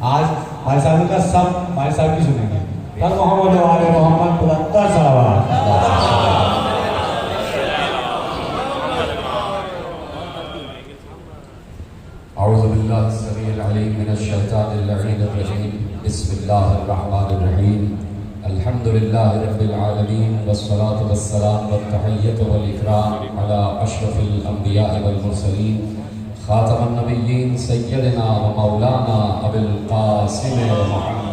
आज भाई साहब का सब भाई साहब की सुनेंगे। कल मोहम्मद वाले मोहम्मद पुरत्तर सलावत। औज़ु बिल्लाहि समीइल अलीम मिनश शैतानिर रजीम। बिस्मिल्लाहिर रहमानिर रहीम। अल्हम्दुलिल्लाहि रब्बिल आलमीन वस्सलातु वस्सलाम वत्तहिय्यतु वल इकराम अला अशरफिल अंबिया वल मुरसलीन खातमुन नबिय्यीन सय्यदना व मौलाना अबुल कासिम मुहम्मद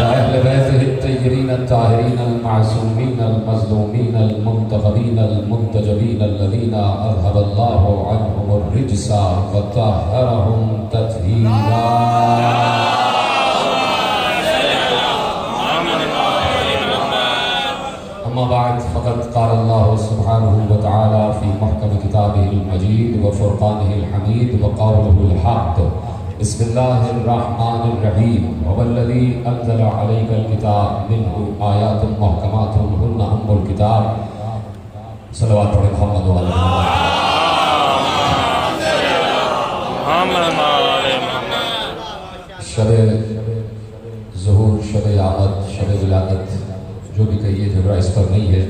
अहले बैतिहि अत्तय्यबीन अत्ताहिरीन अल-मासूमीन अल-मज़लूमीन अल-मुंतखबीन अल-मुंतजबीन अल्लज़ीना अज़हबल्लाहु अन्हुमुर रिज्सा व तहहरहुम तत्हीरा। अम्मा बाद फ़क़द क़ाल अल्लाहु सुब्हानहु व तआला फ़ी महकम किताबिहिल मजीद व फ़ुरक़ानिहिल हमीद व क़ौलुहुल हक़। बिस्मिल्लाहिर्रहमानिर्रहीम। वल्लज़ी अंज़ला अलैकल किताब मिन्हु आयातुन मुहकमातुन हुन्ना उम्मुल किताब। सल्लल्लाहु अलैहि मोहम्मद व आले मोहम्मद। शब-ए ज़ुहूर, शब-ए आमद, शब-ए विलादत जो भी कहिए, झगड़ा इस पर नहीं है।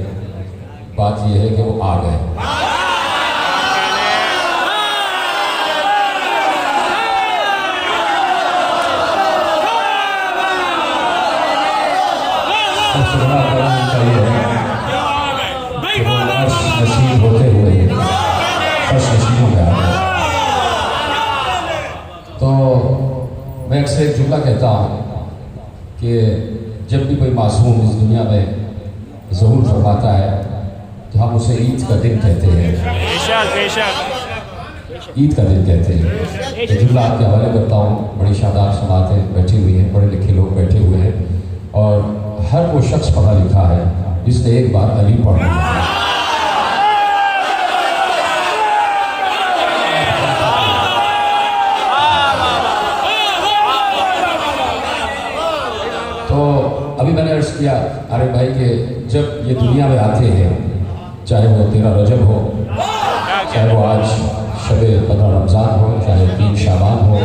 बात यह है कि वो आ गए। नसीब होते हुए नसीबों में आ गए। तो मैं अक्सर एक जुमला कहता हूँ कि जब भी कोई मासूम इस दुनिया में ज़हूर फरमाता है तो हम उसे ईद का दिन कहते हैं। ईद का दिन कहते हैं। तो जुमला आपके हवाले करता हूँ। बड़ी शादाब समातें बैठी हुई हैं, पढ़े लिखे लोग बैठे हुए हैं और हर वो शख्स पढ़ा लिखा है जिसने एक बार अली पढ़ लिया। तो अभी मैंने अर्ज़ किया आरिफ भाई के जब ये दुनिया में आते हैं, चाहे वो 13 रजब हो, चाहे वो आज शब-ए 15 रमज़ान हो, चाहे 3 शाबान हो,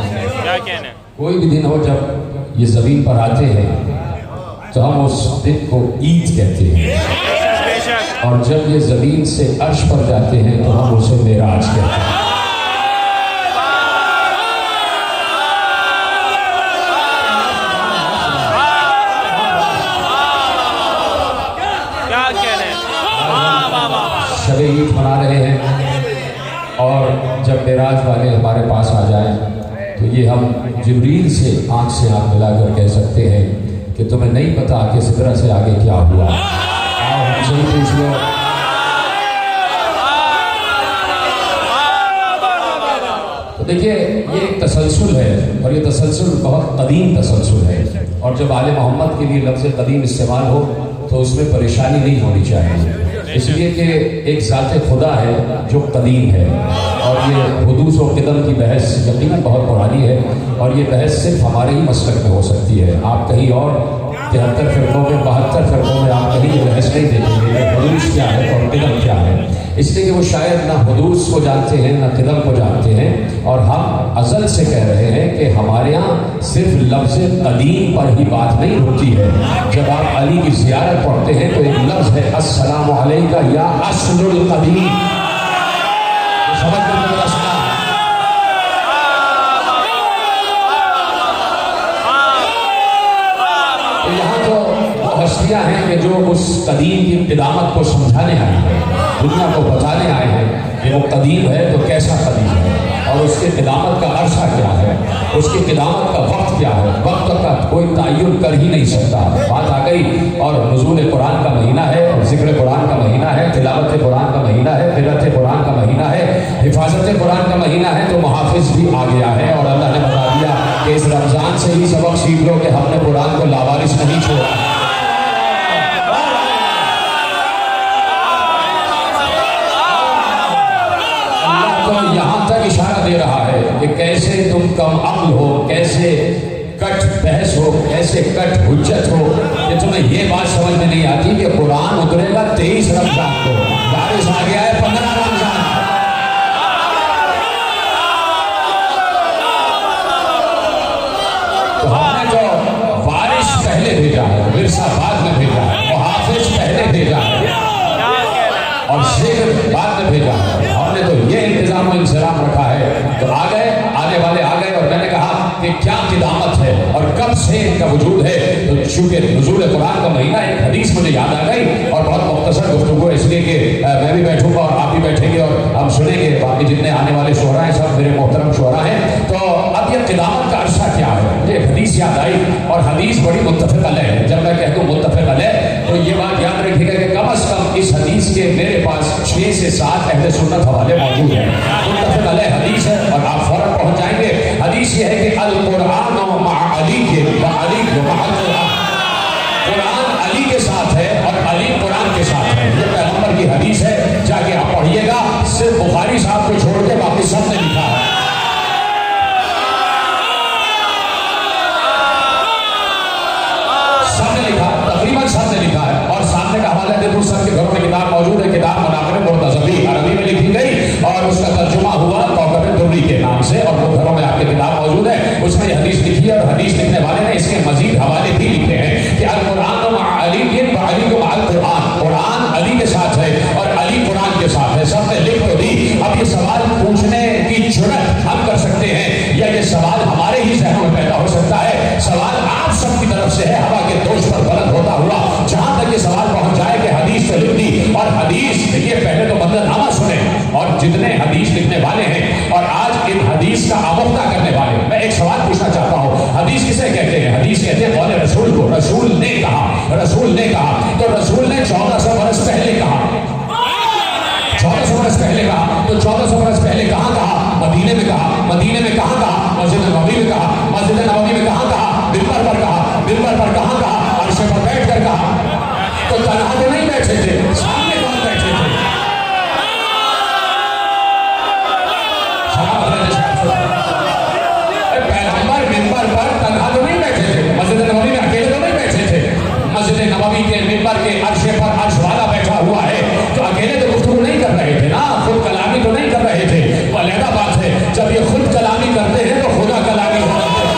कोई भी दिन हो, जब ये ज़मीन पर आते हैं तो हम उस दिन को ईद कहते हैं। और जब ये ज़मीन से अर्श पर जाते हैं तो हम उसे मेराज कहते हैं। शब-ए ईद मना रहे हैं और जब मेराज वाले हमारे पास आ जाएं तो ये हम जिब्रील से आंख मिलाकर कह सकते हैं कि तुम्हें नहीं पता कि सिदरा से आगे क्या हुआ। आओ हमसे ही पूछ लो। तो देखिए ये एक तसलसल है और ये तसलसल बहुत कदीम तसलसल है। और जब आले मोहम्मद के लिए लफ्ज़ कदीम इस्तेमाल हो तो उसमें परेशानी नहीं होनी चाहिए, इसलिए कि एक ज़ात खुदा है जो कदीम है। और ये हुदूस और क़िदम की बहस यकीनन बहुत पुरानी है और ये बहस सिर्फ हमारे ही मसलक में हो सकती है। आप कहीं और 73 फ़िरक़ों में 72 फ़िरक़ों में आप कहीं ये बहस नहीं देखेंगे कि हुदूस क्या है और क़िदम क्या है, इसलिए कि वो शायद ना हुदूस को जानते हैं ना क़िदम को जानते हैं। और हम अज़ल से कह रहे हैं कि हमारे यहाँ सिर्फ लफ्ज़ कदीम पर ही बात नहीं होती है। जब आप अली की ज़ियारत पढ़ते हैं तो एक लफ्ज़ है अस्सलामु अलैका या अस्लुल कदीम। समझ में यहाँ तो वो हस्तियाँ हैं कि जो उस कदीम की क़िदामत को समझाने आए हैं, दुनिया को बताने आए हैं कि वो कदीम है तो कैसा कदीम है और उसके क़िदामत का अरसा क्या है, उसकी क़िदामत का वक्त क्या है। वक्त का कोई तय्युन कर ही नहीं सकता। बात आ गई। और नुज़ूल कुरान का महीना है और ज़िक्र कुरान का महीना है, तिलावत कुरान का महीना है, क़िराअत कुरान का महीना है, हिफाजत कुरान का महीना है। तो मुहाफ़िज़ भी आ गया है और अल्लाह ने बता दिया कि इस रमज़ान से ही सबक सीख लो कि हमने कुरान को लावारिस नहीं छोड़ा। यहाँ तक इशारा दे रहा है कि कैसे तुम कम अक्ल हो, कैसे कट बहस हो, कैसे कट हुज्जत हो कि तुम्हें ये बात समझ में नहीं आती कि कुरान उतरेगा 23 रमजान को, बारिश आ गया है 15 रमजान। तो हमने जो बारिश पहले भेजा है, विरसा बाद में भेजा है, मुहाफिज पहले भेजा है और शेर बाद में भेजा है। हमने तो ये इंतजाम और इंतजाम रखा है। तो आ गए, आने वाले आ गए। और मैंने कहा कि क्या क़ियामत है और कब से इनका वजूद है। तो चूंकि नुज़ूल कुरान का महीना, एक हदीस मुझे याद आ गई और बहुत मुख्तसर गुफ्तगू है, इसलिए कि मैं भी बैठूंगा और आप भी बैठेंगे और हम सुनेंगे। बाकी जितने आने वाले शोहरा हैं सब मेरे मोहतरम शोहरा हैं। तो अब ये क़ियामत का अरसा क्या है, मुझे हदीस याद आई और हदीस बड़ी मुत्तफ़िक़ अलैह है। जब मैं कहता हूँ मुत्तफ़िक़ अलैह तो ये बात याद रखिएगा कि कम अज़ कम इस हदीस के मेरे पास 6 से 7 अहले सुन्नत हवाले मौजूद हैं। मुत्तफ़िक़ अलैह हदीस है और आप फौरन पहुंच जाएंगे। हदीस ये है कि अल कुरान मअ अली के अली कुरान अली के साथ है और अली कुरान के साथ है। ये पैगंबर की हदीस है, जाके आप पढ़िएगा। सिर्फ बुखारी साहब को छोड़ के बाकी सब ने लिखा है। सबने लिखा, तकरीबन सबने लिखा है। और सामने का हवाला देखो, सबके घरों में किताब मौजूद है। किताब मुनाक़िब मुर्तज़वी अरबी में लिखी गई और उसका तर्जुमा हुआ कौकब दुर्री के नाम से, और वो घरों में आपके किताब मौजूद है। उसमें हदीस लिखी है और हदीस लिखने वाले ने इसके मजीद हवाले भी लिखे हैं कि अल कुरान अली कुरान अली के साथ है और अली कुरान के साथ है। सबने लिख तो दी। अब ये सवाल पूछने की जुर्रत हम कर सकते हैं या ये सवाल हमारे ही ज़हनों में पैदा हो सकता है। सवाल आप सबकी तरफ से है, हवा के दोष पर बुलंद होता हुआ। जहां तक ये सवाल पहुंच जाए कि हदीस तो लिख दी और हदीस ये पहले तो बंदनामा सुने और जितने हदीस लिखने वाले हैं और आज इन हदीस का आमुख्ता करने वाले, मैं एक सवाल पूछना चाहता हूँ। हदीस किसे कहते हैं? हदीस कहते हैं कौल रसूल को। रसूल ने कहा, रसूल ने कहा। तो रसूल ने 1400 बरस पहले कहा, 1400 बरस पहले कहा। तो 1400 बरस पहले कहाँ कहा? मदीने में कहा। मदीने में कहाँ कहा? मस्जिद नबवी में कहा। मस्जिद नबवी में कहाँ कहा? मिंबर पर कहा। मिंबर पर कहाँ कहा? अर्श पर बैठ कर कहा। तो तन्हा तो नहीं बैठे थे, सामने कौन बैठे थे? पैगंबर मिंबर पर तन्हा तो नहीं बैठे थे, मस्जिद नबवी में अकेले तो नहीं बैठे थे। मस्जिद नबवी के मिंबर के अर्श पर अर्श वाला बैठा हुआ है, तो अकेले तो गुफ्तगू नहीं कर रहे थे ना, खुद कलामी तो नहीं कर रहे थे। वो अलग बात है, जब ये खुद कलामी करते हैं तो खुदा कलामी हो जाते हैं।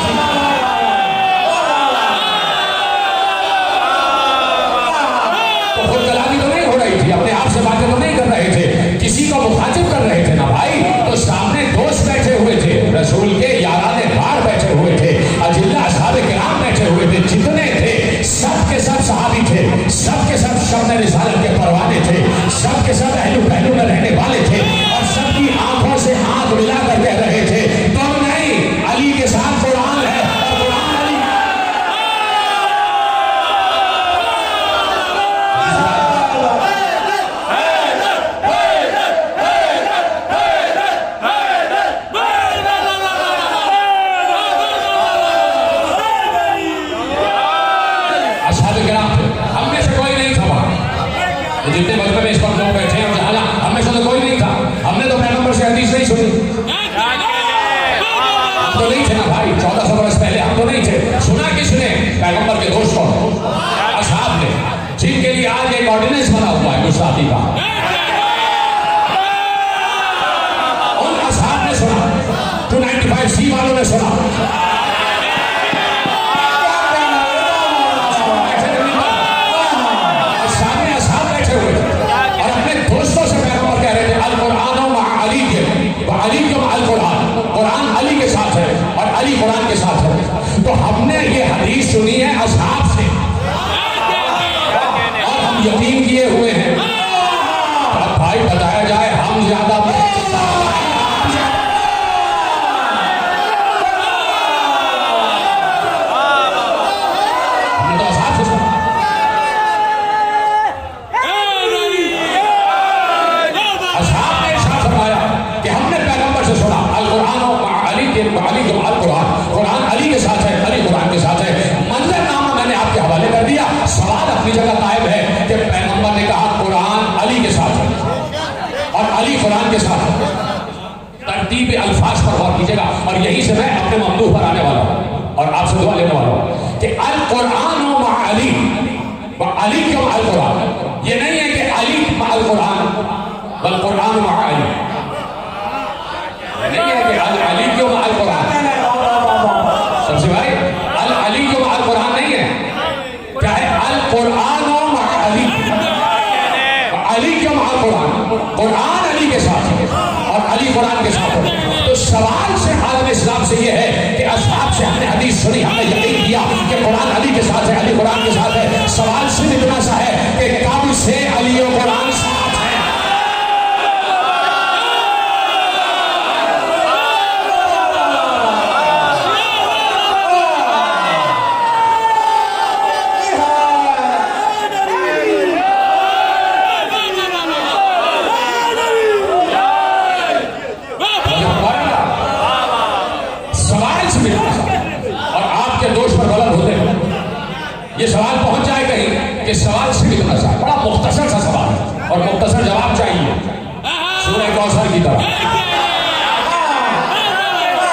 तो खुद कलामी तो नहीं हो रही थी, अपने आप से बातें तो नहीं कर रहे थे, किसी को मुखातिब कर रहे थे ना भाई। तो सामने दोस्त बैठे हुए थे, रसूल के याराने बार बैठे हुए थे, अजिल्ला असहाबे किराम बैठे हुए थे, जितने थे सब के सब सहाबी थे, सब के सब शब्द रिसालत के परवाने थे, सब के सब अहलु पहलू में रहने वाले थे और सबकी आंखों से आंख मिलाकर कह रहे थे तुम नहीं, अली के साथ कुरान है और कुरान अली। जितने मजबे में इस वक्त लोग बैठे हैं जहां हमें से तो कोई नहीं था। हमने तो पैगंबर से हदीस नहीं सुनी, हम तो नहीं थे ना भाई। 1400 बरस पहले हम तो नहीं थे। सुना किसने? पैगंबर के दोस्तों, असहाब ने, जिनके लिए आज एक ऑर्डिनेंस बना हुआ है गुस्ताखी का। उन असहाब ने सुना, 295C वालों ने सुना। और अपने दोस्तों से पैगंबर कह रहे थे अल कुरान अली के, अली क्यों? अल कुरान, कुरान अली के साथ है और अली कुरान के साथ है। तो हमने ये हदीस सुनी है असहाब से और हम यकीन किए हुए हैं। अब भाई बताया जाए हम ज्यादा सवाल अपनी जगह कायम है कि पैगंबर ने कहा कुरान अली के साथ है और अली कुरान के साथ है। तरतीब अल्फाज पर गौर कीजिएगा और यहीं से मैं अपने ममदूह पर आने वाला हूं और आपसे दुआ लेने वाला हूं कि अल कुरान व अली, व अली क्यों अल कुरान? ये नहीं वल कुरान मअ अली। नहीं है कि अल अली क्यों मअल कुरान। सबसे भाई अल अली क्यों मअल कुरान नहीं है, क्या है अल कुरान मअ अली। अली क्यों मअल कुरान, कुरान अली के साथ और अली कुरान के साथ। तो सवाल से आलम इस्लाम से ये है कि असहाब से हमने हदीस सुनी, हमने यकीन किया कि कुरान अली के साथ है, अली कुरान के साथ है। सवाल सिर्फ इतना सा है कि कब से अली और कुरान साथ है। ये सवाल पहुंच जाए कहीं कि सवाल से निकलना चाहिए, बड़ा मुख्तसर सा सवाल है और मुख्तसर जवाब चाहिए सूरह कौसर की तरह।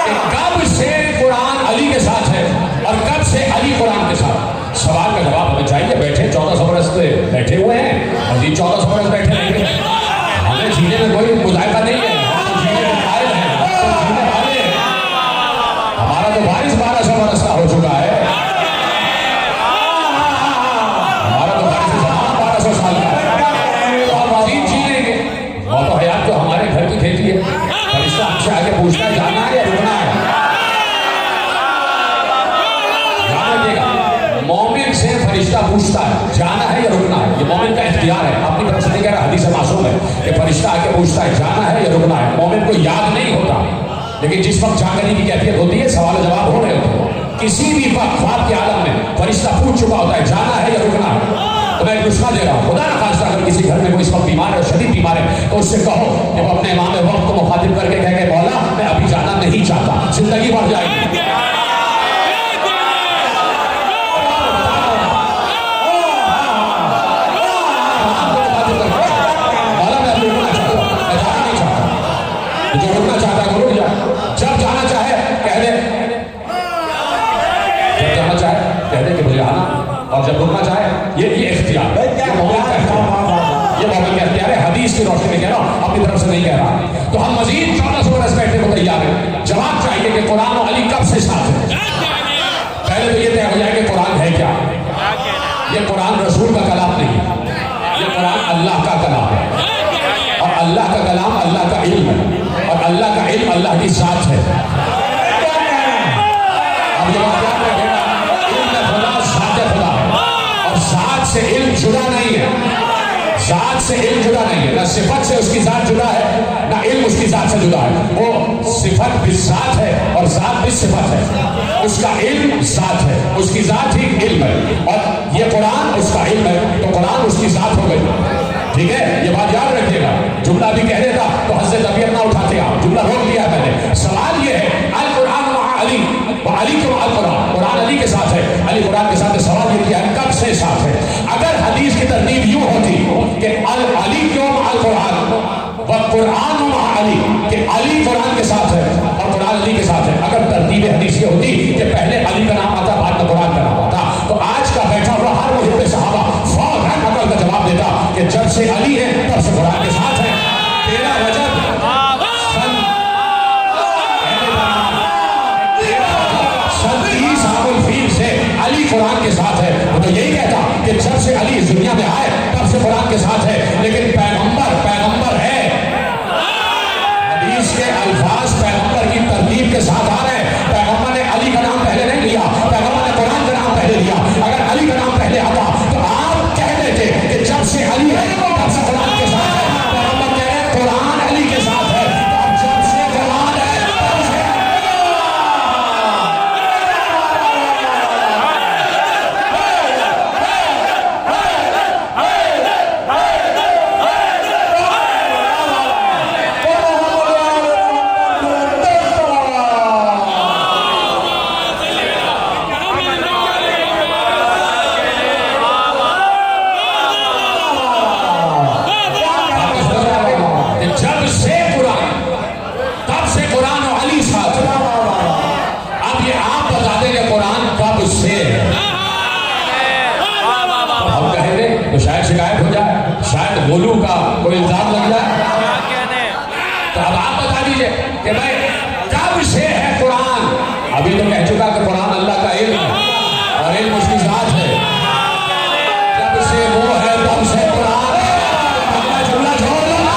कि कब से कुरान अली के साथ है और कब से अली कुरान के साथ। सवाल का जवाब हमें चाहिए। बैठे 1400 बरस पे बैठे हुए हैं और ये 1400 बरस बैठे रहेंगे। हमें जीने में कोई मुजायका नहीं है, हमारा तो बारिश 1200 बरस का हो चुका है। आगे पूछना है जाना है या रुकना है। ध्यान रखिएगा, मोमिन से फरिश्ता पूछता है जाना है या रुकना है। ये मोमिन का इख्तियार है, अपनी तरफ से नहीं कह रहा। हदीस मासूम है कि फरिश्ता आके पूछता है जाना है या रुकना है। मोमिन को याद नहीं होता, लेकिन जिस वक्त जागने की कैफियत होती है, सवाल जवाब हो रहे होते हैं, किसी भी वक्त ख्वाब के आलम में फरिश्ता पूछ चुका होता है जाना है या रुकना है। तो मैं एक नुस्खा दे रहा हूँ, खुदा ना खास्ता अगर किसी घर में कोई इस वक्त बीमार है, शदीद बीमार है, तो उससे कहो कि वो अपने इमाम वक्त को मुखातिब करके कहे मौला मैं अभी जाना नहीं चाहता, जिंदगी बढ़ जाएगी। मौला मैं अभी रुकना चाहता हूँ, मैं जाना नहीं चाहता। जो रुकना चाहता है वो रुक जाए, जब जाना चाहे कह दे, जब जाना चाहे कह दे कि मुझे आना, और जब रुकना चाहे ये इख्तियार, ये मोमिन का इख्तियार है। हदीस की रोशनी में कह रहा हूं, अपनी तरफ से नहीं कह रहा। तो हम मजीद 1400 बरस बैठने को तैयार हैं। जवाब चाहिए कि कुरान और अली कब से साथ है। पहले तो ये तय हो जाए कि कुरान है क्या। ये कुरान रसूल का कलाम नहीं है, ये कुरान अल्लाह का कलाम है। और अल्लाह का कलाम अल्लाह का इल्म है, और अल्लाह का इल्म अल्लाह की साथ है। अब ये से इल्म जुदा नहीं है, जात से इल्म जुदा नहीं है, ना सिफत से उसकी जात जुदा है, ना इल्म उसकी जात से जुदा है। वो सिफत भी जात है और जात भी सिफत है। उसका इल्म जात है, उसकी जात ही इल्म है, और ये कुरान उसका इल्म है, तो कुरान उसकी जात हो गई। ठीक है, ये बात याद रखिएगा। जुमला भी कह देता तो हद से तबीयत ना उठाते आप, जुमला रोक दिया मैंने। सवाल ये है अल कुरान व अली, अली क्यों अल कुरान, कुरान अली के साथ है, अली कुरान के साथ है। सवाल ये किया है कब से साथ है। अगर हदीस की तरतीब यूं होती कि अल अली क्यों अल कुरान व कुरान व अली, कि अली कुरान के साथ है और कुरान अली के साथ है, अगर तरतीब हदीस ये होती कि पहले अली का नाम आता बाद में कुरान का नाम आता, तो आज का बैठा हुआ हर मुहिब सहाबा फौरन अकल का जवाब देता कि जब से अली है तब से कुरान के साथ है। 13 रजब सन 30 आमुल फील से अली कुरान के साथ है। वो तो यही कहता कि जब से अली इस दुनिया में आए तब से कुरान के साथ है। लेकिन पैगंबर पैगंबर है, हदीस के अल्फाज पैगंबर की तरतीब के साथ आ रहे हैं। पैगंबर ने अली का नाम पहले नहीं लिया, पैगंबर ने कुरान का नाम पहले लिया। अगर अली का नाम पहले आता तो आप कह देते कि जब से अली है तब से कुरान के साथ है। पैगंबर कह रहे कुरान अली के साथ है, जब से कुरान है तब से तो शायद शिकायत हो जाए, शायद बोलू का कोई इल्जाम लग जाए। कि भाई जब से है कुरान, अभी तो कह चुका कि कुरान अल्लाह का इल्म है और इल्म उसकी जात है, जब से वो है तब से कुरान है। अगला जुमला छोड़ दो ना।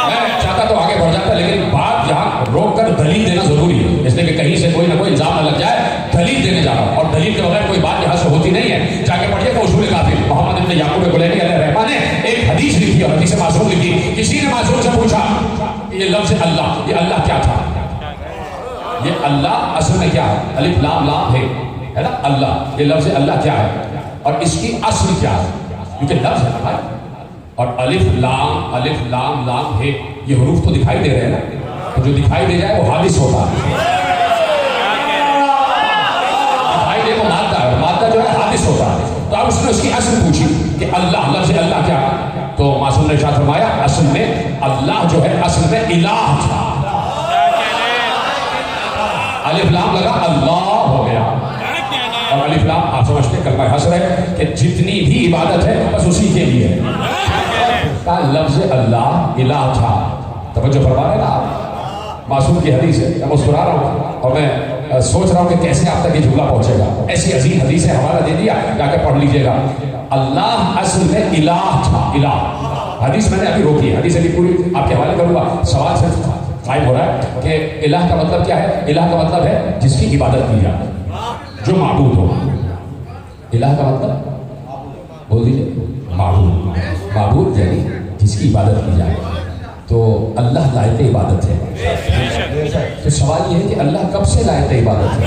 मैं चाहता तो आगे बढ़ जाता, लेकिन बात यहाँ रोक कर दलील देना जरूरी है, इसलिए कि कहीं से कोई ना कोई इल्जाम न लग जाए। दलील देने जा रहा हूं और दलील के बगैर कोई बात यहाँ से होती नहीं है। जाके पढ़िएगा उसूल काफी, मोहम्मद इब्न याकूब गुलैनी अलैहिर्रहमा ने एक हदीस लिखी और हदीस मासूम लिखी। किसी ने मासूम से पूछा कि ये लफ्ज अल्लाह, ये अल्लाह क्या था? ये अल्लाह असल में क्या है? अलिफ लाम लाम है ना अल्लाह, ये लफ्ज अल्लाह क्या है और इसकी असल क्या है? क्योंकि लफ्ज है ना भाई, और अलिफ लाम लाम है, ये हरूफ तो दिखाई दे रहे हैं ना, तो जो दिखाई दे जाए वो हादिस होता है, दिखाई दे वो मादा है, मादा जो है हादिस होता है। तो अब उसने उसकी असल पूछी कि अल्लाह, लफ्ज अल्लाह क्या है? तो मासूम ने इरशाद फरमाया असल में अल्लाह जो है असल में इलाह था। अलिफ लाम लगा अल्लाह हो गया, और अलिफ लाम आप समझते कलमा हसर है कि जितनी भी इबादत है बस उसी के लिए का लफ्ज अल्लाह इलाह था। तवज्जो फरमा रहे ना आप, मासूम की हदीस है। मैं मुस्कुरा रहा हूँ और मैं सोच रहा हूँ कि कैसे आप तक ये जुमला पहुंचेगा। ऐसी अजीम हदीस है, हवाला दे दिया, जाकर पढ़ लीजिएगा। अल्लाह असल में इलाह था, इलाह। हदीस मैंने अभी रोकी है, हदीस अभी पूरी आपके हवाले करूंगा। सवाल सिर्फ कायम हो रहा है कि इलाह का मतलब क्या है? इलाह का मतलब है जिसकी इबादत की जाए, जो माबूद हो। इलाह का मतलब बोल दीजिए, माबूद। माबूद यानी जिसकी इबादत की जाए, तो अल्लाह लायक इबादत है। तो सवाल यह है कि अल्लाह कब से लायक इबादत है?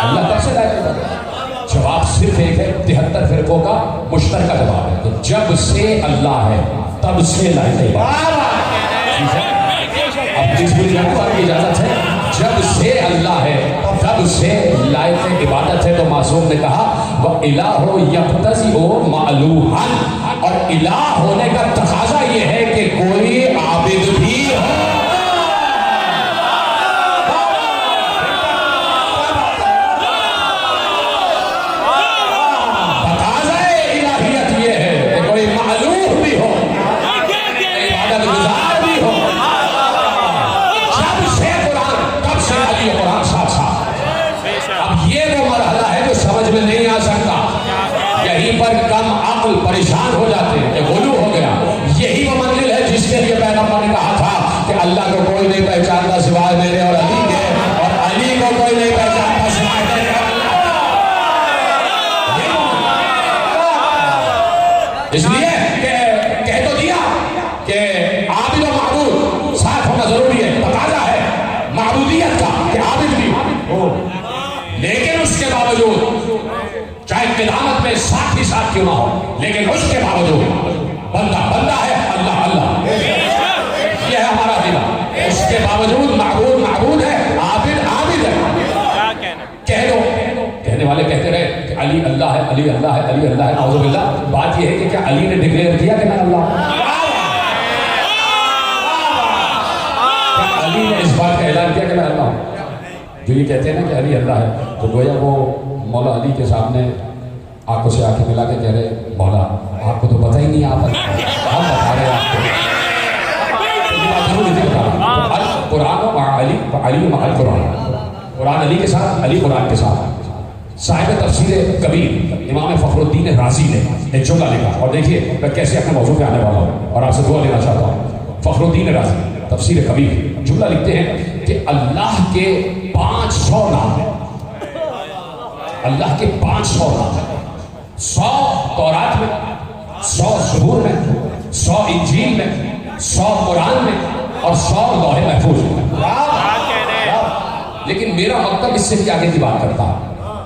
अल्लाह कब से लायक इबादत है? जवाब सिर्फ एक है, 73 फिरकों का मुश्तरका जवाब है। तो जब से अल्लाह है तब से लायक इबादत है। अब जिस बुरी आपकी इजाजत है, जब से अल्लाह है तब से लायक इबादत है। तो मासूम ने कहा वह इलाहो यक्तज़िउ मालूहन, और इलाह होने का तकाजा ये है कि कोई आबिद भी हो। तकाजा इलाहियत ये है कि कोई मालूह भी हो, इबादत गुजार भी हो। जब से कुरान तब से अली कुरान साथ साथ। अब ये वो मरहला है जो समझ में नहीं आ सकता, यहीं पर कम अक्ल परेशान हो जाते हैं कि गुलू हो गया। यही वो मंजिल है जिसके लिए पैगंबर ने कहा था कि अल्लाह को कोई नहीं पहचानता सिवाय मेरे और अली के, और अली को कोई नहीं पहचानता सिवाय मेरे और अल्लाह। इसलिए कह तो दिया कि आबिद और माबूद साथ होना जरूरी है, तकाजा है माबूदियत का कि आबिद भी हो, लेकिन उसके बावजूद चाहे क़यामत में साथ ही साथ क्यों ना हो, लेकिन उसके बावजूद बंदा बंदा है, अल्लाह अल्लाह, यह है हमारा दिला। उसके बावजूद माबूद माबूद है, आबिद आबिद है। कह दो, कहने वाले कहते रहे कि अली अल्लाह है, अली अल्लाह है, अली अल्लाह है, नाउज़ुबिल्लाह। बात यह है कि क्या अली ने डिक्लेयर किया कि मैं अल्लाह हूं? अली ने इस बात का ऐलान किया कि मैं अल्लाह हूं? जो ये कहते हैं ना कि अली अल्लाह है, तो गोया वो मौला अली के सामने आंखों से आंखें मिला के कह रहे मौला आपको तो पता ही नहीं, आप हम बता रहे हैं आपको। कुरान अली अली महल कुरान, कुरान अली के साथ, अली कुरान के साथ। साहिब तफसीर कबीर इमाम फखरुद्दीन राजी ने एक जुमला लिखा, और देखिए मैं कैसे अपने मौजू पे आने वाला हूँ और आपसे दुआ लेना चाहता हूँ। फखरुद्दीन राजी तफसीर कबीर जुमला लिखते हैं कि अल्लाह के 500 नाम है, अल्लाह के 500 नाम है। 100 तौरात में, 100 ज़बूर में, 100 इंजील में, 100 कुरान में और 100 लौहे महफूज में। लेकिन मेरा मतलब इससे भी आगे की बात करता है।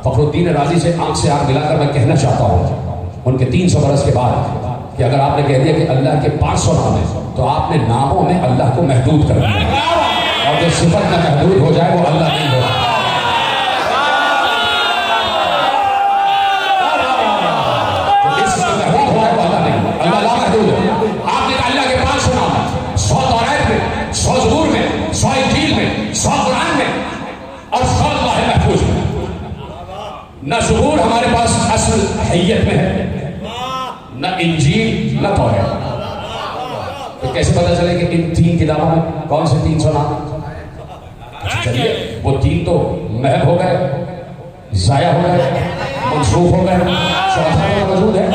फखरुद्दीन राजी से आंख से आंख मिलाकर मैं कहना चाहता हूँ उनके 300 बरस के बाद कि अगर आपने कह दिया कि अल्लाह के 500 नाम है, तो आपने नामों में अल्लाह को महदूद कर दिया, और जो सिफत में महदूद हो जाए वो अल्लाह नहीं होगा। अल्लाह ला महदूद है। आपने कहा अल्लाह के 500 नाम है, 100 तौरात में, न इंजील न तौरात। तो कैसे पता चले कि इन 3 किताबों में कौन से 300 नाम? चलिए वो 3 तो महव हो गए, जाया हो गए, मनसूख हो गए, चौथा तो मौजूद है,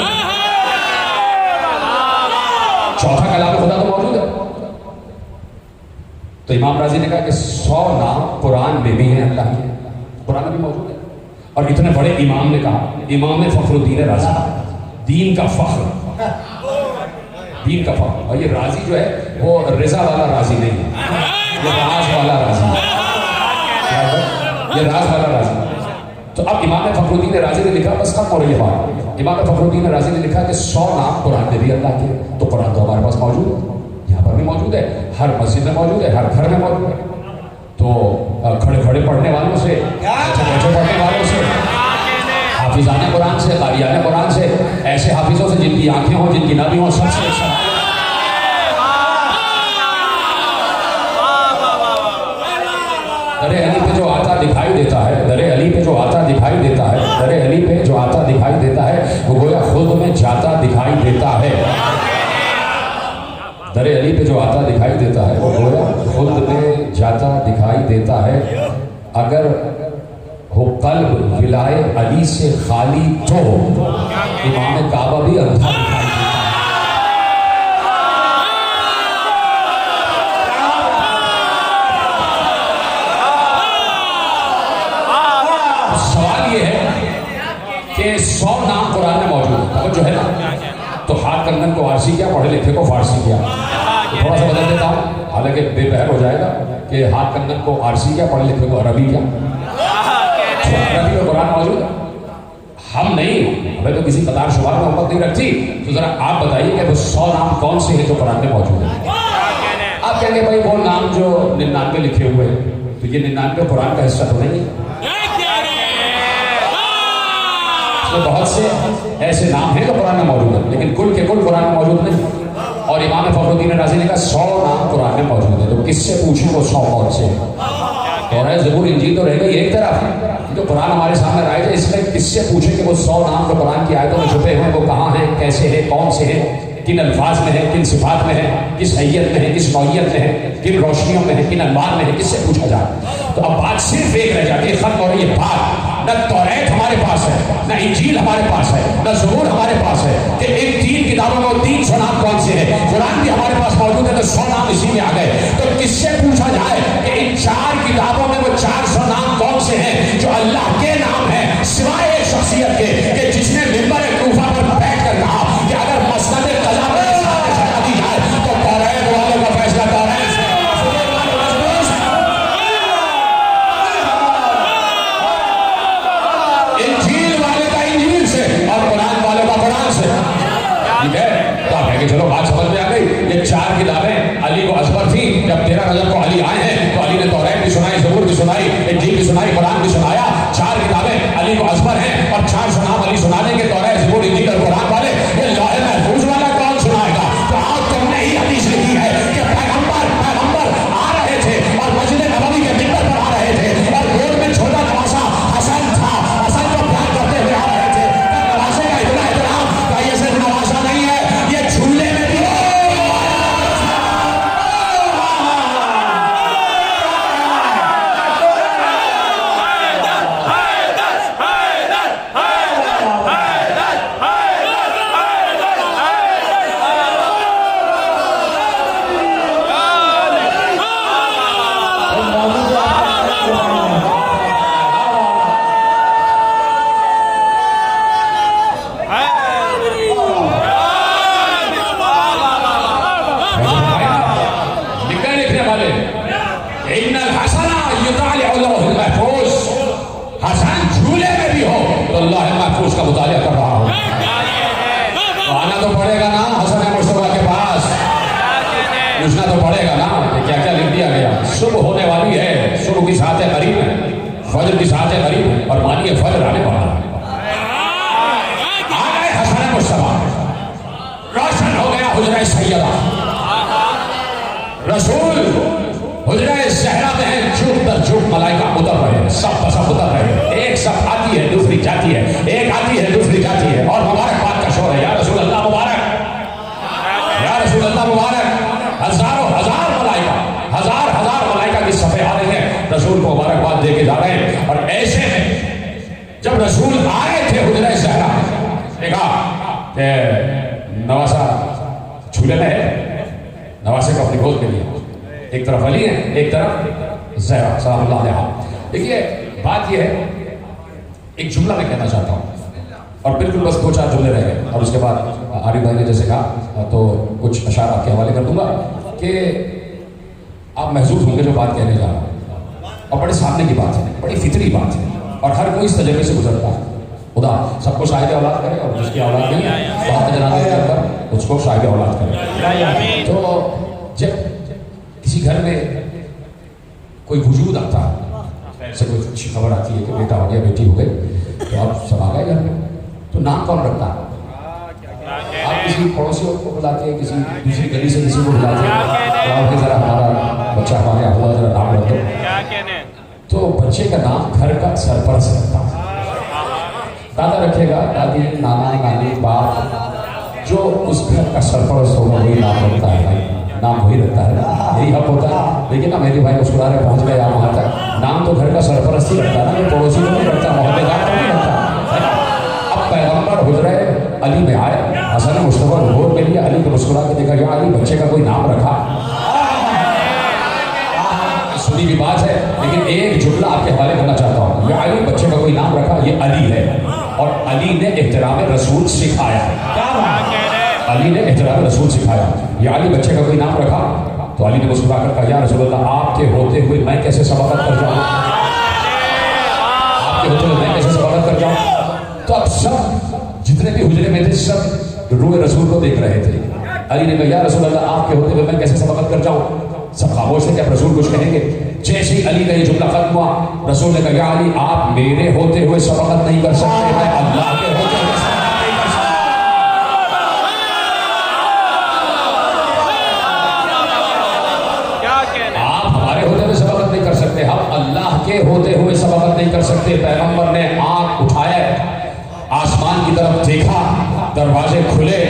चौथा कलाम खुदा तो मौजूद है। तो इमाम राजी ने कहा कि 100 नाम कुरान में भी हैं अल्लाह के, कुरान में भी मौजूद है। और इतने बड़े इमाम ने कहा, इमाम फखरुद्दीन राजी, दीन का फख्र, दीन का फख्र। और ये राजी जो है वो रिजा वाला राजी नहीं है, ये राज वाला राजी है, ये राज वाला राजी। तो अब इमाम फखरुद्दीन राजी ने लिखा, बस कम हो रही है बात, इमाम फखरुद्दीन राजी ने लिखा कि 100 नाम कुरान में भी अल्लाह के, तो कुरान तो हमारे पास मौजूद है, यहाँ पर भी मौजूद है, हर मस्जिद में मौजूद है, हर घर में मौजूद है। तो खड़े खड़े पढ़ने वालों से, बैठे पढ़ने वालों से, हाफिजाने कुरान से, कारियाने कुरान से, ऐसे हाफिजों से जिनकी आंखें हों, जिनकी नाभि हों, सबसे दरे अली पे जो आता दिखाई देता है, दरे अली पे जो आता दिखाई देता है, दरे अली पे जो आता दिखाई देता है, वो गोया खुद में जाता दिखाई देता है। दरे अली पे जो आता दिखाई देता है, वो गोया खुद में जाता दिखाई देता है। अगर हो कल्ब विलाए अली से खाली तो इमाम काबा भी अंधा दिखाई देता है। सवाल ये है कि 100 नाम कुरान में मौजूद है, जो है ना, तो हाथ कंगन को आरसी किया, पढ़े लिखे को फारसी किया, तो थोड़ा सा बदल देता हूँ, हालांकि बेपहर हो जाएगा कि हाथ कंगन को आरसी किया, पढ़े लिखे को अरबी किया, तो अरबी में कुरान मौजूद है। हम नहीं, हमें तो किसी कतार शुमार में मोहब्बत नहीं रखती, तो जरा आप बताइए कि वो 100 नाम कौन से हैं जो कुरान में मौजूद है? आप कहेंगे भाई वो नाम जो 99 लिखे हुए हैं, तो ये 99 कुरान का हिस्सा तो नहीं है। तो बहुत से ऐसे नाम हैं जो कुरान में मौजूद है, लेकिन कुल के कुल कुरान में मौजूद नहीं। और इमाम फखरुद्दीन राजी ने कहा 100 नाम कुरान में मौजूद है, तो किससे पूछूं वो 100 कौन से हैं? कह रहे हैं ज़बूर इंजील तो रह गई एक तरफ, जो कुरान हमारे सामने आए थे, इसमें किससे पूछे कि वो 100 नाम जो कुरान की आयतों में छुपे हैं वो कहाँ हैं, कैसे हैं, कौन से हैं, किन अल्फाज में है, किन सिफात में है, किस हैयत में है, किस नौयत में है, किन रोशनियों में है, किन अनवार में है, किससे पूछा जाए? तो अब बात सिर्फ एक रह जाती है, खत्म हो रही है बात। न तौरात हमारे पास है, न इंजील हमारे पास है, न ज़बूर हमारे पास है कि इन 3 किताबों में 300 नाम कौन से हैं। कुरान भी हमारे पास मौजूद है, तो 100 नाम इसी में आ गए। तो किससे पूछा जाए कि इन 4 किताबों में वो 400 नाम कौन से हैं जो अल्लाह के नाम है, सिवाय एक शख्सियत के कि जिसने मिंबर कूफा पर बैठ कर कहा कि अगर मसनद कज़ा में सजा दी जाए तो तौरात वालों का फैसला तौरात से, इंजील वाले का इंजील से और कुरान वाले का कुरान से। ठीक है, तो आप कहेंगे चलो बात समझ में आ गई। ये 4 किताबें अली को अजबर थी, जब 13 रजब को अली आए हैं तो अली ने तौरात भी सुनाई, ज़बूर भी सुनाई, इंजील भी सुनाई, कुरान भी सुनाया। 4 किताबें अली को अजबर हैं और 400 नाम अली सुना देंगे, तौरात, ज़बूर, इंजील और कुरान वाले। ये लौहे महफूज वाला कौन सुनाएगा? तो आज तुमने ही हदीस लिखी है कि पैगंबर आ रहे थे और मस्जिद नबवी के मिंबर पर आ रहे थे और गोद में छोटा नवासा हसन था, हसन को प्यार करते हुए आ रहे थे। नवासे का इतना एहतराम, तो ये सिर्फ नवासा नहीं है, ये झूले में भी है। हसन झूले में भी हो तो अल्लाह महफूज का मुतालिया कर रहा हूं, तो आना तो पड़ेगा ना हसन मुस्तफा के पास, पूछना तो पड़ेगा ना कि क्या क्या लिख दिया गया। सुबह होने वाली है, सुबह की साथ है करीब है, फजर की साथ है करीब है, और मानिए फजर आने वाला है। आ गए हसन मुस्तफा, रोशन हो गया हुजरा सैयदा, रसूल हुजरा सहरा में है, चुप दर चुप मलाइका उतर रहे हैं, सब सब उतर रहे हैं, एक सब आती है दूसरी जाती है, एक आती है दूसरी जाती है, और मुबारकबाद का शोर है, या रसूल अल्लाह मुबारक। कि नवासा झूले में है, नवासे को अपनी गोद में लिया। एक तरफ अली है, एक तरफ ज़हरा सलामुल्लाह अलैहा। देखिए बात यह है, एक जुमला मैं कहना चाहता हूँ और बिल्कुल बस 2-4 जुमले रह गए और उसके बाद आरिफ भाई ने जैसे कहा तो कुछ अशार आपके हवाले कर दूंगा कि आप महसूस होंगे जो बात कहने जा रहा हूँ। और बड़े सामने की बात है, बड़ी फितरी बात है और हर कोई इस तजर्बे से गुजरता है। खुदा सबको शाहिद औलाद करे और जिसकी औलाद नहीं है बात जनाजे के अंदर उसको शाहिद औलाद करे। तो जब किसी घर में कोई वजूद आता है, से कोई अच्छी खबर आती है कि बेटा हो गया, बेटी हो गई, तो अब सब आ गए घर में, तो नाम कौन रखता है? आप किसी पड़ोसियों को बुला के, किसी दूसरी गली से किसी को बुला के जरा हमारा बच्चा आ गया हुआ, जरा नाम रख दो। तो बच्चे का नाम घर का सरपरस्त रखता है। दादा रखेगा, दादी, नाना, नानी, बाप, जो उस घर का सरपरस्त होगा वही नाम रखता है। भाई नाम वही रखता है, यही हक होता है। लेकिन ना मेरे भाई मुस्कुरा रहे पहुंच गए वहां तक, नाम तो घर का सरपरस्त ही रखता है ना, पड़ोसी को नहीं रखता, मोहल्लेदार को नहीं रखता। अब पैगंबर हुजरे अली में आए, हसन मुस्तफा गोद में लिया, अली को मुस्कुरा के देखा, या अली बच्चे का कोई नाम रखा? सुनी भी बात है, लेकिन एक जुमला आपके हवाले करना चाहता हूँ। या अली बच्चे का कोई नाम रखा, ये अली है और अली ने एहतराम रसूल सिखाया। अली ने एहतराम रसूल सिखाया। या अली बच्चे का कोई नाम रखा, तो अली ने मुस्कुरा कर कहा, या रसूलल्लाह आपके होते हुए मैं कैसे सबकत कर जाऊं? आपके होते हुए मैं कैसे सबकत कर जाऊं? तो अब सब जितने भी हुजरे में थे सब रूए रसूल को देख रहे थे। अली ने कहा, या रसूलल्लाह आपके होते हुए मैं कैसे सबकत कर जाऊं? सब खामोश है, क्या रसूल कुछ कहेंगे? जैसे ही अली का ये जुमला खत्म हुआ, रसूल ने कहा, या अली आप मेरे होते हुए सबकत नहीं कर सकते, मैं अल्लाह के होते हुए सबकत नहीं कर सकता। आप हमारे होते हुए सबकत नहीं कर सकते, हम अल्लाह के होते हुए सबकत नहीं कर सकते। पैगंबर ने आंख उठाया, आसमान की तरफ देखा, दरवाजे खुले,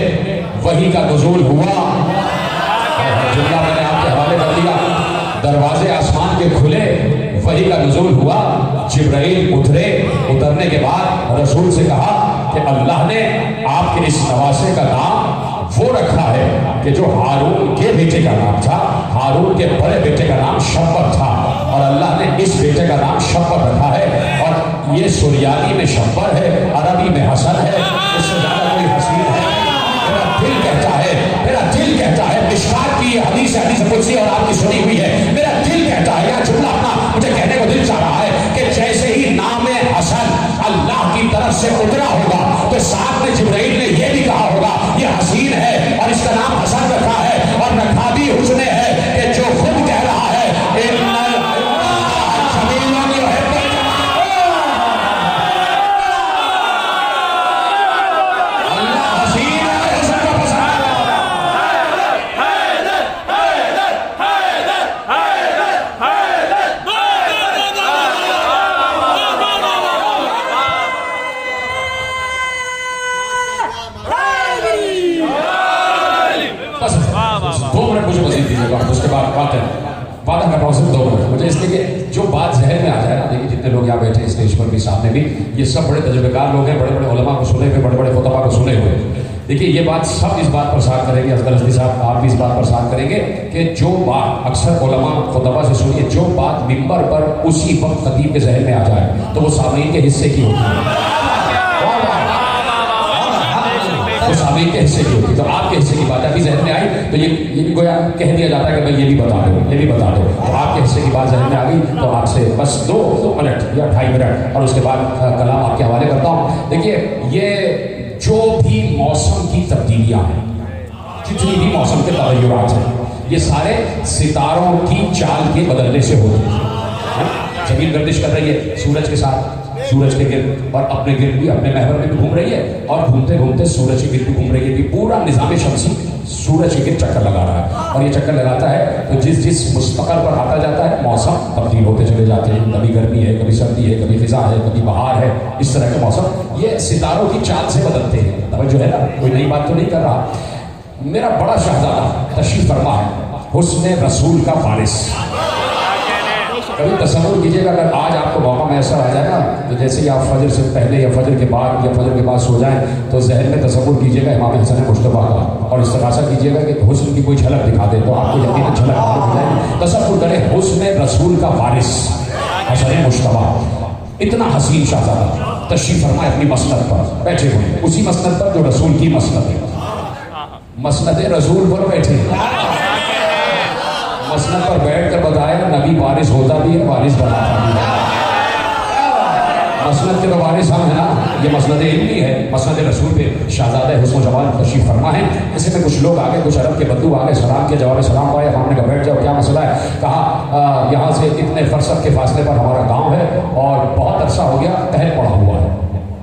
वही का नुज़ूल हुआ। जुमला मैंने आपके हवाले कर दिया, दरवाजे आसमान के खुले, वही का नुज़ूल हुआ, जिब्राइल उतरे। उतरने के बाद रसूल से कहा कि अल्लाह ने आपके इस नवासे का नाम वो रखा है कि जो हारून के बेटे का नाम था, हारून के बड़े बेटे का नाम शब्बर था, और अल्लाह ने इस बेटे का नाम शब्बर रखा है। और ये सुरियानी में शब्बर है, अरबी में हसन है, इससे ज्यादा कोई हसीन है। मेरा दिल कहता है, मेरा दिल कहता है, मिशकात की हदीस कुदसी और आपकी सुनी हुई है, मेरा दिल कहता है, यह जुमला अपना मुझे कहने को दिल चाह रहा है कि जैसे ही नाम हसन अल्लाह की तरफ से उतरा होगा, तो साथ में जिब्राइल ने यह भी कहा होगा, यह हसीन है और इसका नाम हसन रखा है, और रखा भी हुस्ने है कि जो खुद कह रहा है उसके बाद वादा कर रहा हूँ सिर्फ 2 मिनट मुझे, इसलिए कि जो बात जहन में आ जाए ना, देखिए जितने लोग यहाँ बैठे हैं स्टेज पर भी, सामने भी, ये सब बड़े तजुर्बेकार लोग हैं, बड़े बड़े उलमा को सुने हुए, बड़े बड़े खुतबा को सुने हुए। देखिए ये बात सब इस बात पर साथ करेंगे, असगर हस्ती साहब आप भी इस बात पर साथ करेंगे कि जो बात अक्सर उलमा खुतबा से सुनिए, जो बात मिंबर पर उसी वक्त खतीब के जहन में आ जाए तो वो सामीन के हिस्से की होती है, वो सामीन के हिस्से की होती है। तो आपके हिस्से की बात अभी जहन में आई तो ये भी गोया कह दिया जाता है कि भाई ये भी बता दो, ये भी बता दो। तो आपके हिस्से की बात जहन में आ गई तो आपसे बस 2 मिनट या 2.5 मिनट और उसके बाद कलाम आपके हवाले करता हूँ। देखिए ये जो भी मौसम की तब्दीलियां हैं, जितनी भी मौसम के तगय्युरात हैं, ये सारे सितारों की चाल के बदलने से होते हैं। जमीन गर्दिश कर रही है सूरज के साथ, सूरज के गिर्द, और अपने गिर्द भी, अपने महवर में भी घूम रही है, और घूमते घूमते सूरज के गिर्द भी घूम रही है। पूरा निज़ाम शमसी सूरज के गिर्द चक्कर लगा रहा है, और ये चक्कर लगाता है तो जिस मुस्तक़ल पर आता जाता है मौसम तब्दील होते चले जाते हैं। कभी गर्मी है, कभी सर्दी है, कभी फिजा है, कभी बहार है, इस तरह के मौसम ये सितारों की चाल से बदलते हैं। तब जो है ना, कोई नई बात तो नहीं कर रहा। मेरा बड़ा शहजादा तशरीफ फरमा है, हुस्न रसूल का वारिस, कभी तसव्वुर कीजिएगा, अगर आज आपको मौका मैसर आ जाए ना, तो जैसे ही आप फजर से पहले या फजर के बाद या फजर के बाद सो जाएं, तो जहन में तसव्वुर कीजिएगा इमाम हसन मुश्तबा का, और इस्तिग़ासा कीजिएगा कि हुस्न की कोई झलक दिखा दे, तो आपको यकीनन झलक मालूम हो जाएगी। तसव्वुर करें हुस्न रसूल का वारिस हसन मुश्तबा, इतना हसीन शहजादा तशरीफ फरमाए अपनी मसनद पर बैठे हुए, उसी मसनद पर जो रसूल की मसनद है, मसनद रसूल पर बैठे, मसनद पर बैठ कर बताया नबी वारिस होता भी है, वारिस बनाता भी है। मसनद के तो वारिस हम है ना, ये मसनद इल्मी है, मसनद रसूल पे शहजादा हुस्न जमाल तशरीफ फरमा है। ऐसे में कुछ लोग आगे, कुछ अरब के बद्दू आगे, सलाम के जवाब सलाम पाए, हमने कहा बैठ जाओ, क्या मसला है? कहा यहाँ से इतने फरसत के फासले पर हमारा गाँव है और बहुत अरसा हो गया कहल पड़ा हुआ है,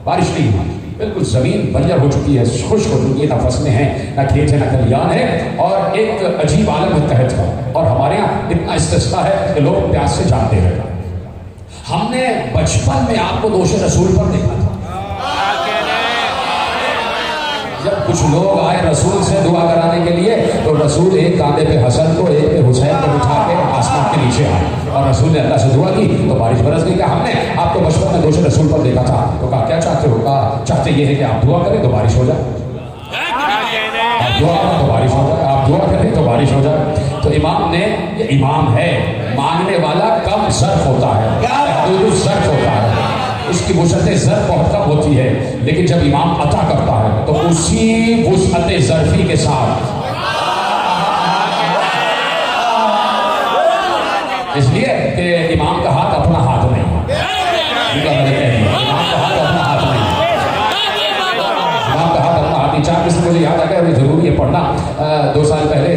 बारिश नहीं हुई, बिल्कुल जमीन बंजर हो चुकी है, खुश्क हो चुकी है, ना फसलें हैं, ना खेत है, ना खलियान है, और एक अजीब आलम है कहत का। और हमारे यहाँ इतना इस्तिस्का है कि लोग प्यास से जानते हैं। हमने बचपन में आपको दोष रसूल पर देखा था, जब कुछ लोग आए रसूल से दुआ कराने के लिए, तो रसूल एक कांधे पे हसन को, एक पे हुसैन को बिठा के आसमान के नीचे आए, और रसूल ने अल्लाह से दुआ की तो बारिश बरस गई। क्या हमने आपको बचपन में दोष रसूल पर देखा था? तो कहा क्या चाहते हो? कहा चाहते ये है कि आप दुआ करें तो बारिश हो जाए, आप दुआ करें तो बारिश हो जाए, आप दुआ करें तो बारिश हो जाए। तो इमाम ने, ये इमाम है, मांगने वाला कम ज़र्फ होता है, ज़र्फ होता है, उसकी वुसअत ज़र्फ बहुत कम होती है, लेकिन जब इमाम अता करता है तो उसी वुसअत ज़र्फी के साथ, इसलिए कि इमाम का हाथ अपना हाथ नहीं, इमाम का हाथ अपना हाथ नहीं, इमाम का हाथ अपना हाथ नहीं। चार किस्म मुझे याद आ गया, अभी जरूरी है पढ़ना। 2 साल पहले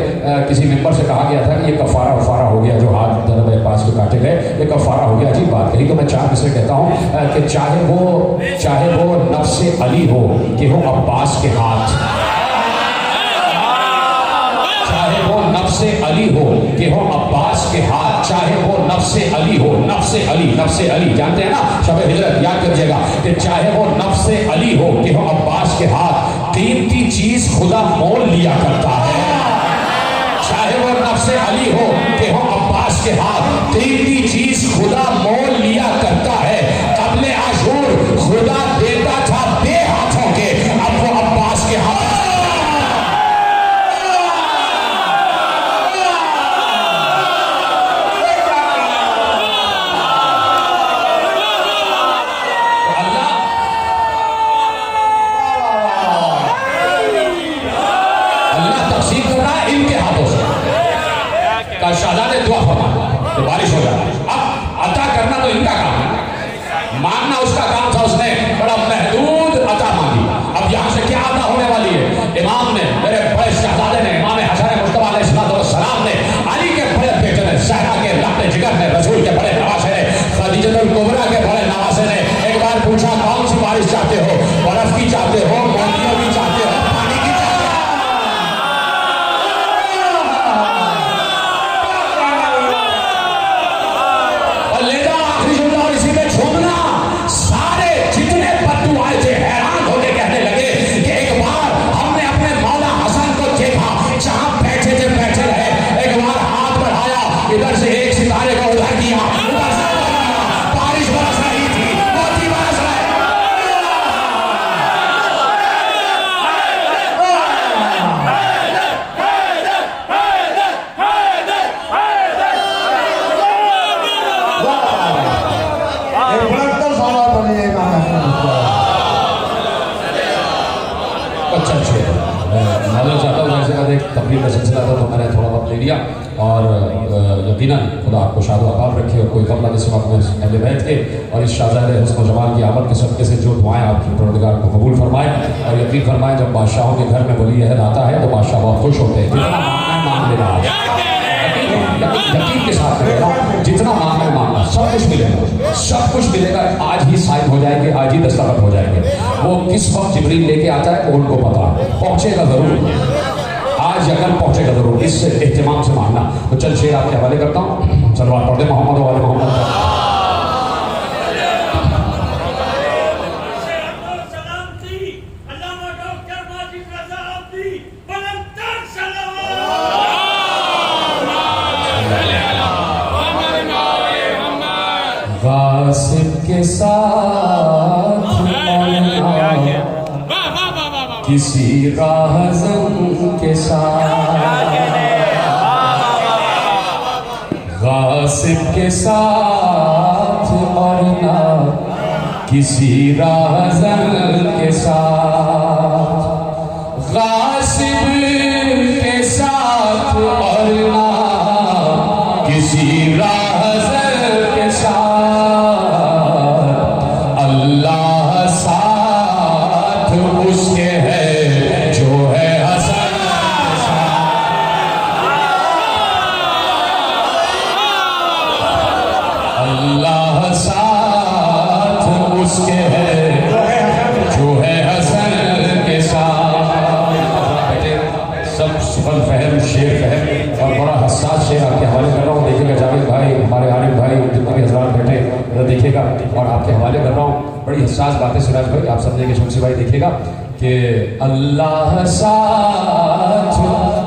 किसी मेंबर से कहा गया था कि ये कफारा वफारा हो गया, जो हाथ दरब पास के काटे गए, ये कफारा हो गया। अजीब बात कही, तो मैं 4 किस्से कहता हूँ कि चाहे वो नफ्से अली हो कि हो अब्बास के हाथ, चाहे वो नफ्से अली हो कि हो अब्बास के हाथ, चाहे वो नफ्से अली हो, नफ्से अली जानते हैं ना, शब हिजरत याद करिएगा, कि चाहे वो नफ्से अली हो कि हो अब्बास के हाथ, कीमती चीज खुदा मोल लिया करता है। चाहे वो नफ्से अली हो कि हो अब्बास के हाथ, कीमती चीज खुदा मोल लिया करता है। कबले आशूर खुदा देता था बे हाथों के, अब वो अब्बास के हाथ। शहजादे दुआ फरमा तो बारिश हो जाती है। अब अता करना तो इनका काम है, मांगना उसका काम था, उसने बड़ा महदूद अता मांगी। अब यहाँ से क्या अता होने वाली है? इमाम ने, मेरे बड़े शहजादे ने, इमाम हसन मुश्तबा अलैहिस्सलाम ने, अली के बड़े बेटे ने, सहरा के लाटे जिगर ने, रसूल के बड़े नवासे ने, खदीजतुल कुबरा के बड़े नवासे ने एक बार पूछा कौन सी बारिश चाहते हो? बर्फ की चाहते हो, मोतियों की चाहते हो, पानी की चाहते हो? तकरीर का सिलसिला था तो मैंने थोड़ा वक्त ले लिया, और यकीनन खुदा आपको शाद आबाद रखे और कोई कमला के सिवा में अहले बैठ के, और इस शाहज़ादे हुस्न जमाल की आमद के सदक़े से जो दुआएं आपकी परवरदिगार को कबूल फरमाए, और यकीन फरमाए जब बादशाहों के घर में वली अहद आता है तो बादशाह बहुत खुश होते हैं। जितना मांग लेना, यकीन के साथ जितना मांगना सब कुछ मिलेगा, सब कुछ मिलेगा। आज ही साइन हो जाएंगे, आज ही दस्तखत हो जाएंगे। वो किस वक्त जिब्रील लेके आता है वो उनको पता, पहुंचेगा जरूर, आज या कल पहुंचेगा जरूर। इस एहतिमाम से मांगना। तो चल शेर आपके हवाले करता हूँ, सलवात पढ़ दे मोहम्मद वाले मोहम्मद। के साथ किसी राहज़न के साथ, गासिब के साथ और ना किसी राहज़न के साथ, गासिब के साथ और ना किसी राहज़न के साथ, अल्लाह साथ उसके है जो है हसन के साथ, अल्लाह साथ उसके है जो है हसन के साथ। सब सुफल फहम शेर फहम और बड़ा हसास शेर आपके हवाले कर रहा हूँ। देखिएगा जावेद भाई, हमारे आरिफ भाई, जितने भी हजरात बैठे जरा देखिएगा और आपके हवाले कर रहा हूँ। बड़ी हसास बातें सिराज भाई आप समझेंगे, शमसी भाई देखिएगा कि अल्लाह साथ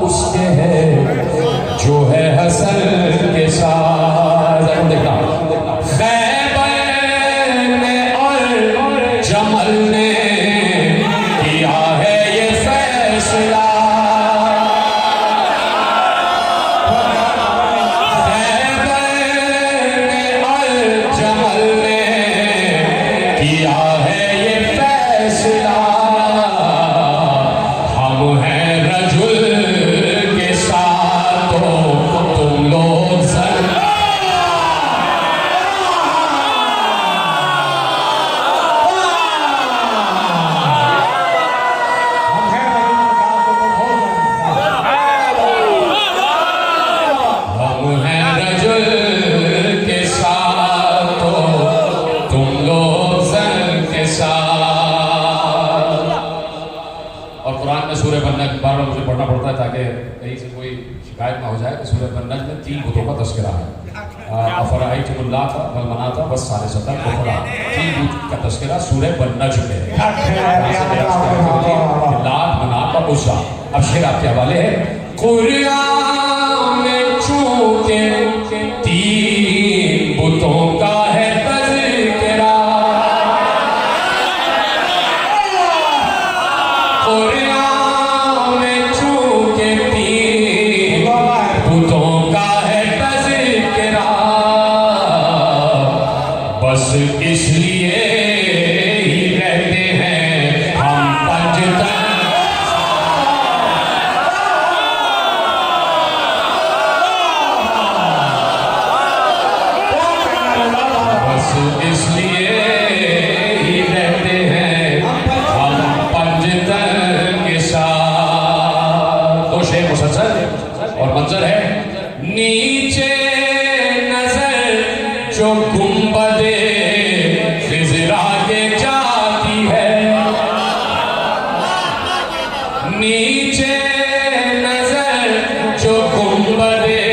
उसके है जो है हसन के साथ। देखना खैबर ने और जमल ने किया है ये फैसला, खैबर ने और जमल ने किया है ये फैसला, हम हैं रजुल के साथ तो तुम लोग बार मुझे पढ़ना पड़ता है ताकि कहीं से कोई शिकायत ना हो जाए। तो सूरह बन्नज में 3 बुतों का तस्करा है, अफराइतुमुल्लाह का वल मनाता बस सारे सतर उखरा, 3 बुत का तस्करा सूरह बन्नज में है। लात मनात और उज़्ज़ा। अब शेर आपके हवाले है। कुरान में चूंकि 3 बुतों का है तज़किरा, बस इसलिए ही रहते हैं हम पंजतन, बस इसलिए ही रहते हैं हम पंजतन के साथ। दो शेर मुसलसल और मंजर है। नीचे नजर जो गुंबदे खिज़रा के जाती है, नीचे नजर जो गुंबदे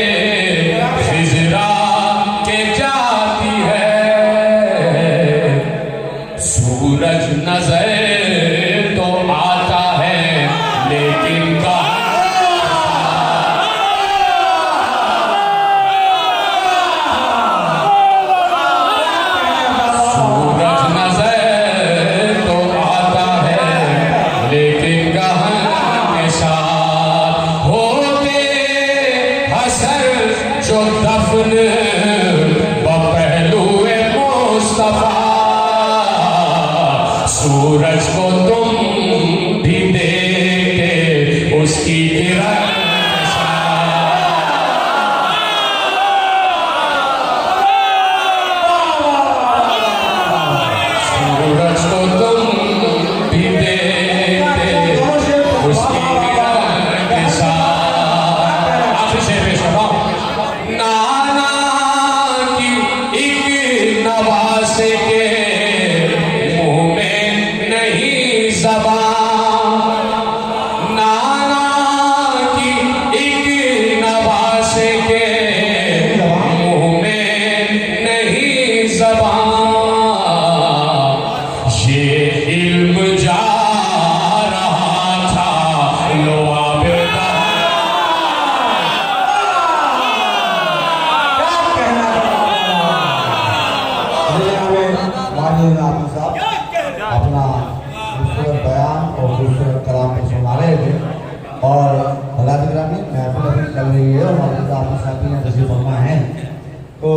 खिज़रा के जाती है, सूरज नजर तो आता है लेकिन जो दफन बपहलुए मुस्तफा, सूरज को तुम भी देखते उसकी किरण के साथ, सूरज को तुम भी देखते उसकी किरण के साथ। आखिरी शेर पेश करता हूं। नाना की एक नवासे के मुंह में नहीं ज़बान, नाना की आप साथी हैं तशरीफ फरमा हैं, तो